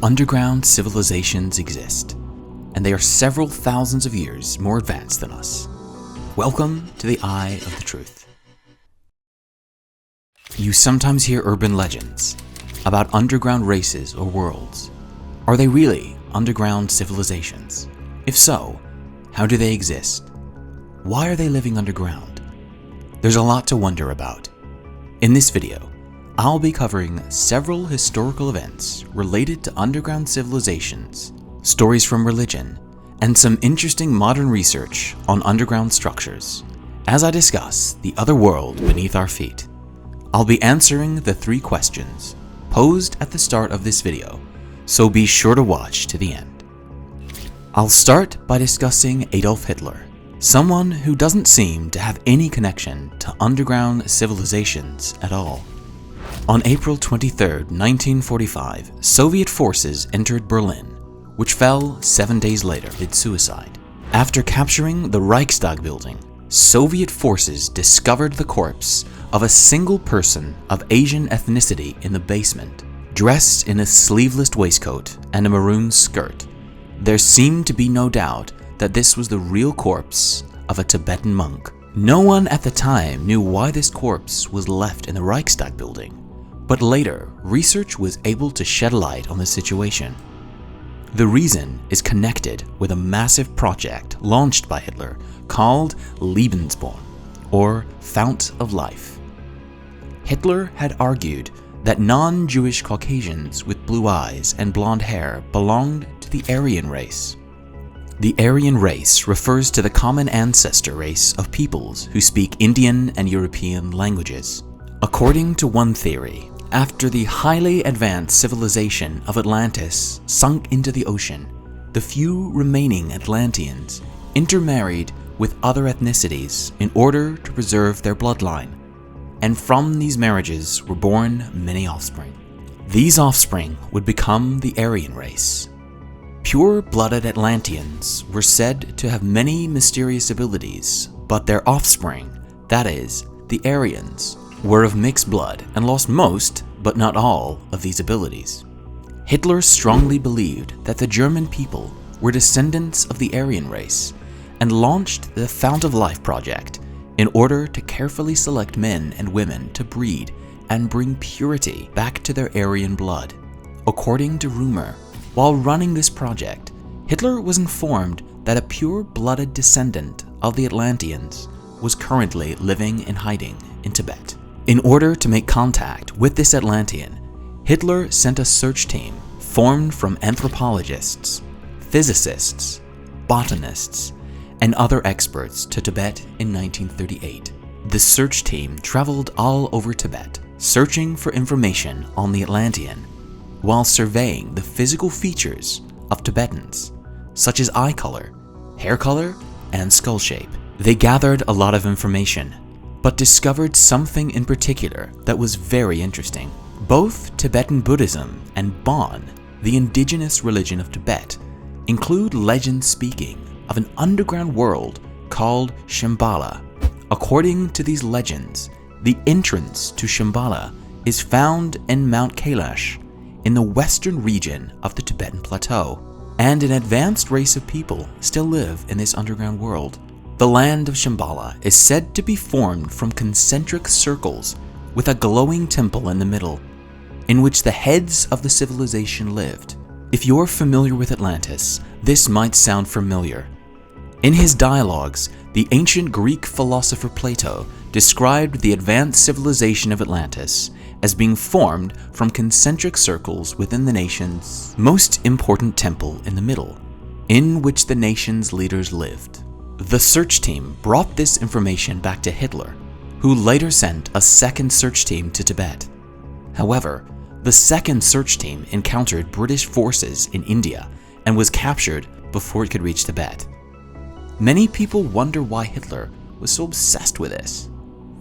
underground civilizations exist, and they are several thousands of years more advanced than us. Welcome to the Eye of the Truth. You sometimes hear urban legends about underground races or worlds. Are they really underground civilizations? If so, how do they exist? Why are they living underground? There's a lot to wonder about. In this video, I'll be covering several historical events related to underground civilizations, stories from religion, and some interesting modern research on underground structures, as I discuss the other world beneath our feet. I'll be answering the 3 questions posed at the start of this video, so be sure to watch to the end. I'll start by discussing Adolf Hitler, someone who doesn't seem to have any connection to underground civilizations at all. On April 23, 1945, Soviet forces entered Berlin, which fell 7 days later in suicide. After capturing the Reichstag building, Soviet forces discovered the corpse of a single person of Asian ethnicity in the basement, dressed in a sleeveless waistcoat and a maroon skirt. There seemed to be no doubt that this was the real corpse of a Tibetan monk. No one at the time knew why this corpse was left in the Reichstag building, but later research was able to shed light on the situation. The reason is connected with a massive project launched by Hitler called Lebensborn, or Fount of Life. Hitler had argued that non-Jewish Caucasians with blue eyes and blonde hair belonged to the Aryan race. The Aryan race refers to the common ancestor race of peoples who speak Indian and European languages. According to one theory, after the highly advanced civilization of Atlantis sunk into the ocean, the few remaining Atlanteans intermarried with other ethnicities in order to preserve their bloodline, and from these marriages were born many offspring. These offspring would become the Aryan race. Pure-blooded Atlanteans were said to have many mysterious abilities, but their offspring, that is, the Aryans, were of mixed blood and lost most, but not all, of these abilities. Hitler strongly believed that the German people were descendants of the Aryan race and launched the Fount of Life project in order to carefully select men and women to breed and bring purity back to their Aryan blood. According to rumor, while running this project, Hitler was informed that a pure-blooded descendant of the Atlanteans was currently living in hiding in Tibet. In order to make contact with this Atlantean, Hitler sent a search team formed from anthropologists, physicists, botanists, and other experts to Tibet in 1938. The search team traveled all over Tibet, searching for information on the Atlantean, while surveying the physical features of Tibetans, such as eye color, hair color, and skull shape. They gathered a lot of information, but discovered something in particular that was very interesting. Both Tibetan Buddhism and Bon, the indigenous religion of Tibet, include legends speaking of an underground world called Shambhala. According to these legends, the entrance to Shambhala is found in Mount Kailash in the western region of the Tibetan Plateau, and an advanced race of people still live in this underground world. The land of Shambhala is said to be formed from concentric circles with a glowing temple in the middle, in which the heads of the civilization lived. If you're familiar with Atlantis, this might sound familiar. In his dialogues, the ancient Greek philosopher Plato described the advanced civilization of Atlantis as being formed from concentric circles within the nation's most important temple in the middle, in which the nation's leaders lived. The search team brought this information back to Hitler, who later sent a second search team to Tibet. However, the second search team encountered British forces in India and was captured before it could reach Tibet. Many people wonder why Hitler was so obsessed with this.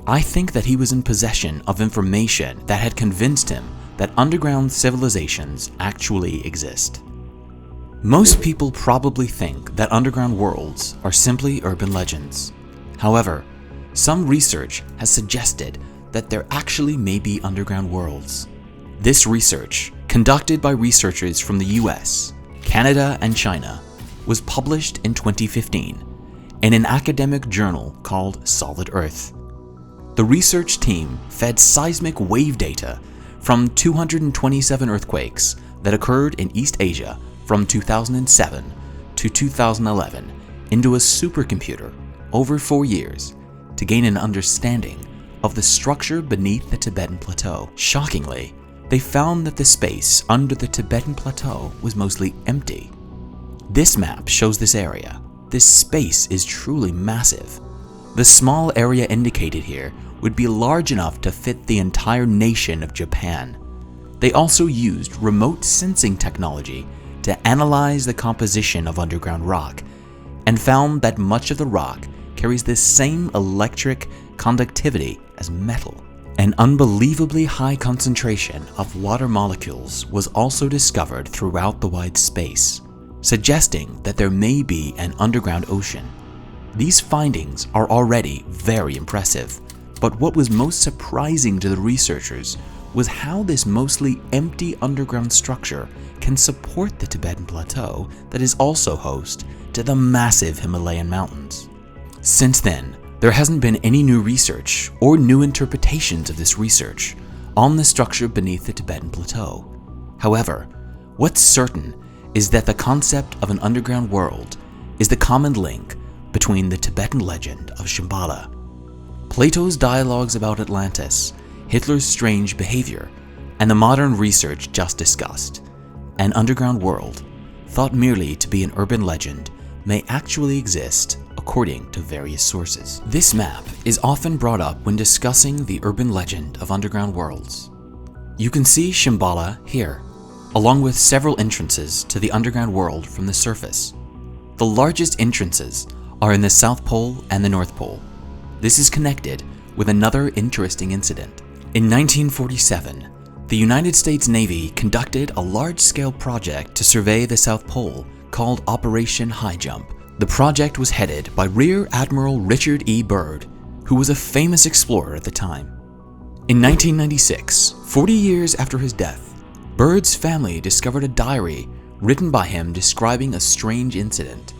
I think that he was in possession of information that had convinced him that underground civilizations actually exist. Most people probably think that underground worlds are simply urban legends. However, some research has suggested that there actually may be underground worlds. This research conducted by researchers from the US, Canada, and China, was published in 2015 in an academic journal called Solid Earth. The research team fed seismic wave data from 227 earthquakes that occurred in East Asia from 2007 to 2011 into a supercomputer over 4 years to gain an understanding of the structure beneath the Tibetan Plateau. Shockingly, they found that the space under the Tibetan Plateau was mostly empty. This map shows this area. This space is truly massive. The small area indicated here would be large enough to fit the entire nation of Japan. They also used remote sensing technology to analyze the composition of underground rock and found that much of the rock carries the same electric conductivity as metal. An unbelievably high concentration of water molecules was also discovered throughout the wide space, suggesting that there may be an underground ocean. These findings are already very impressive, but what was most surprising to the researchers was how this mostly empty underground structure can support the Tibetan Plateau that is also host to the massive Himalayan mountains. Since then, there hasn't been any new research or new interpretations of this research on the structure beneath the Tibetan Plateau. However, what's certain is that the concept of an underground world is the common link between the Tibetan legend of Shambhala, Plato's dialogues about Atlantis, Hitler's strange behavior, and the modern research just discussed. An underground world, thought merely to be an urban legend, may actually exist according to various sources. This map is often brought up when discussing the urban legend of underground worlds. You can see Shambhala here, along with several entrances to the underground world from the surface. The largest entrances are in the South Pole and the North Pole. This is connected with another interesting incident. In 1947, the United States Navy conducted a large-scale project to survey the South Pole called Operation High Jump. The project was headed by Rear Admiral Richard E. Byrd, who was a famous explorer at the time. In 1996, 40 years after his death, Byrd's family discovered a diary written by him describing a strange incident.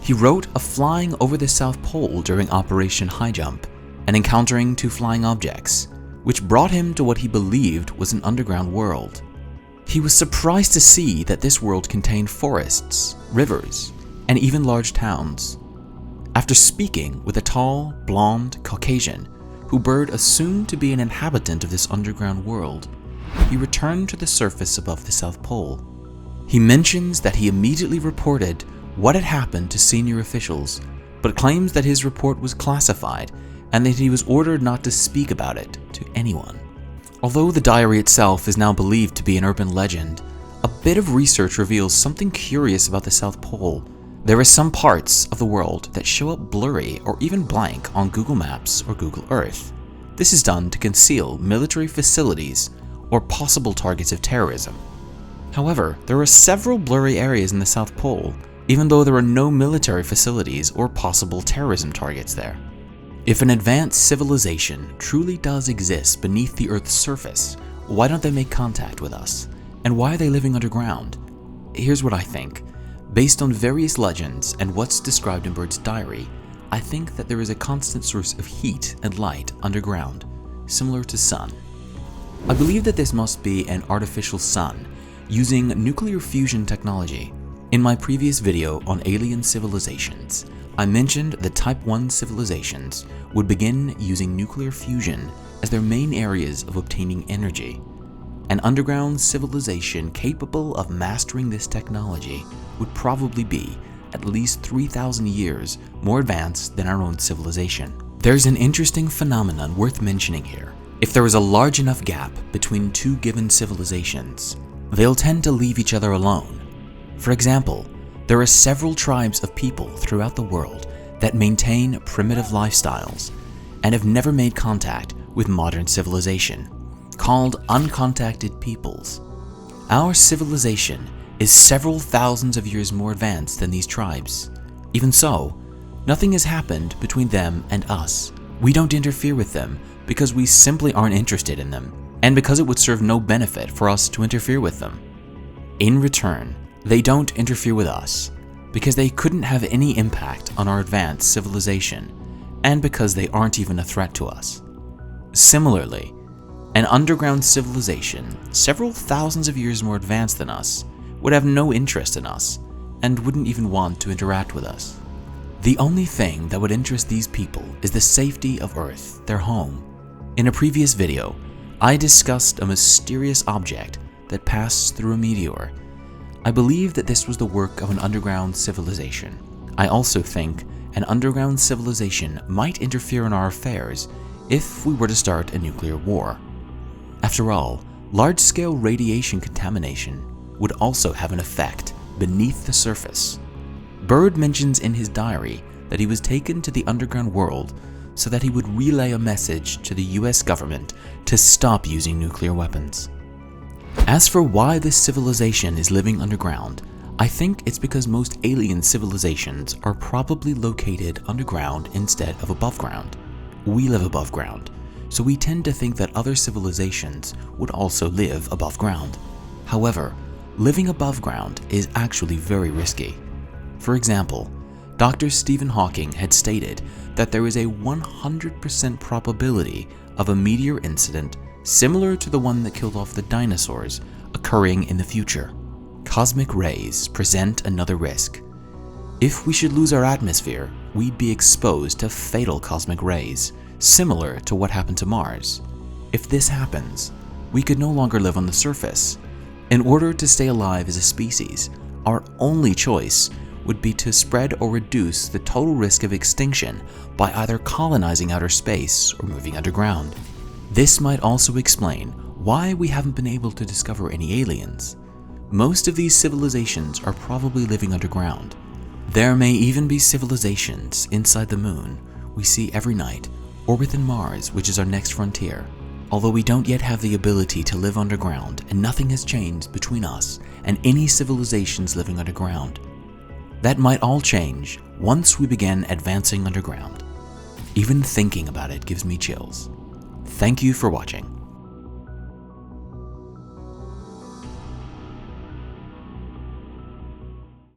He wrote of flying over the South Pole during Operation High Jump and encountering 2 flying objects, which brought him to what he believed was an underground world. He was surprised to see that this world contained forests, rivers, and even large towns. After speaking with a tall, blonde Caucasian who Byrd assumed to be an inhabitant of this underground world, he returned to the surface above the South Pole. He mentions that he immediately reported what had happened to senior officials, but claims that his report was classified and that he was ordered not to speak about it to anyone. Although the diary itself is now believed to be an urban legend, a bit of research reveals something curious about the South Pole. There are some parts of the world that show up blurry or even blank on Google Maps or Google Earth. This is done to conceal military facilities or possible targets of terrorism. However, there are several blurry areas in the South Pole, even though there are no military facilities or possible terrorism targets there. If an advanced civilization truly does exist beneath the Earth's surface, why don't they make contact with us? And why are they living underground? Here's what I think. Based on various legends and what's described in Byrd's diary, I think that there is a constant source of heat and light underground, similar to sun. I believe that this must be an artificial sun using nuclear fusion technology. In my previous video on alien civilizations, I mentioned that Type 1 civilizations would begin using nuclear fusion as their main areas of obtaining energy. An underground civilization capable of mastering this technology would probably be at least 3,000 years more advanced than our own civilization. There's an interesting phenomenon worth mentioning here. If there is a large enough gap between 2 given civilizations, they'll tend to leave each other alone. For example, there are several tribes of people throughout the world that maintain primitive lifestyles and have never made contact with modern civilization, called uncontacted peoples. Our civilization is several thousands of years more advanced than these tribes. Even so, nothing has happened between them and us. We don't interfere with them because we simply aren't interested in them, and because it would serve no benefit for us to interfere with them. In return, they don't interfere with us because they couldn't have any impact on our advanced civilization, and because they aren't even a threat to us. Similarly, an underground civilization several thousands of years more advanced than us would have no interest in us and wouldn't even want to interact with us. The only thing that would interest these people is the safety of Earth, their home. In a previous video, I discussed a mysterious object that passed through a meteor. I believe that this was the work of an underground civilization. I also think an underground civilization might interfere in our affairs if we were to start a nuclear war. After all, large-scale radiation contamination would also have an effect beneath the surface. Byrd mentions in his diary that he was taken to the underground world so that he would relay a message to the US government to stop using nuclear weapons. As for why this civilization is living underground, I think it's because most alien civilizations are probably located underground instead of above ground. We live above ground, so we tend to think that other civilizations would also live above ground. However, living above ground is actually very risky. For example, Dr. Stephen Hawking had stated that there is a 100% probability of a meteor incident similar to the one that killed off the dinosaurs occurring in the future. Cosmic rays present another risk. If we should lose our atmosphere, we'd be exposed to fatal cosmic rays, similar to what happened to Mars. If this happens, we could no longer live on the surface. In order to stay alive as a species, our only choice would be to spread or reduce the total risk of extinction by either colonizing outer space or moving underground. This might also explain why we haven't been able to discover any aliens. Most of these civilizations are probably living underground. There may even be civilizations inside the moon we see every night, or within Mars, which is our next frontier. Although we don't yet have the ability to live underground, and nothing has changed between us and any civilizations living underground. That might all change once we begin advancing underground. Even thinking about it gives me chills. Thank you for watching.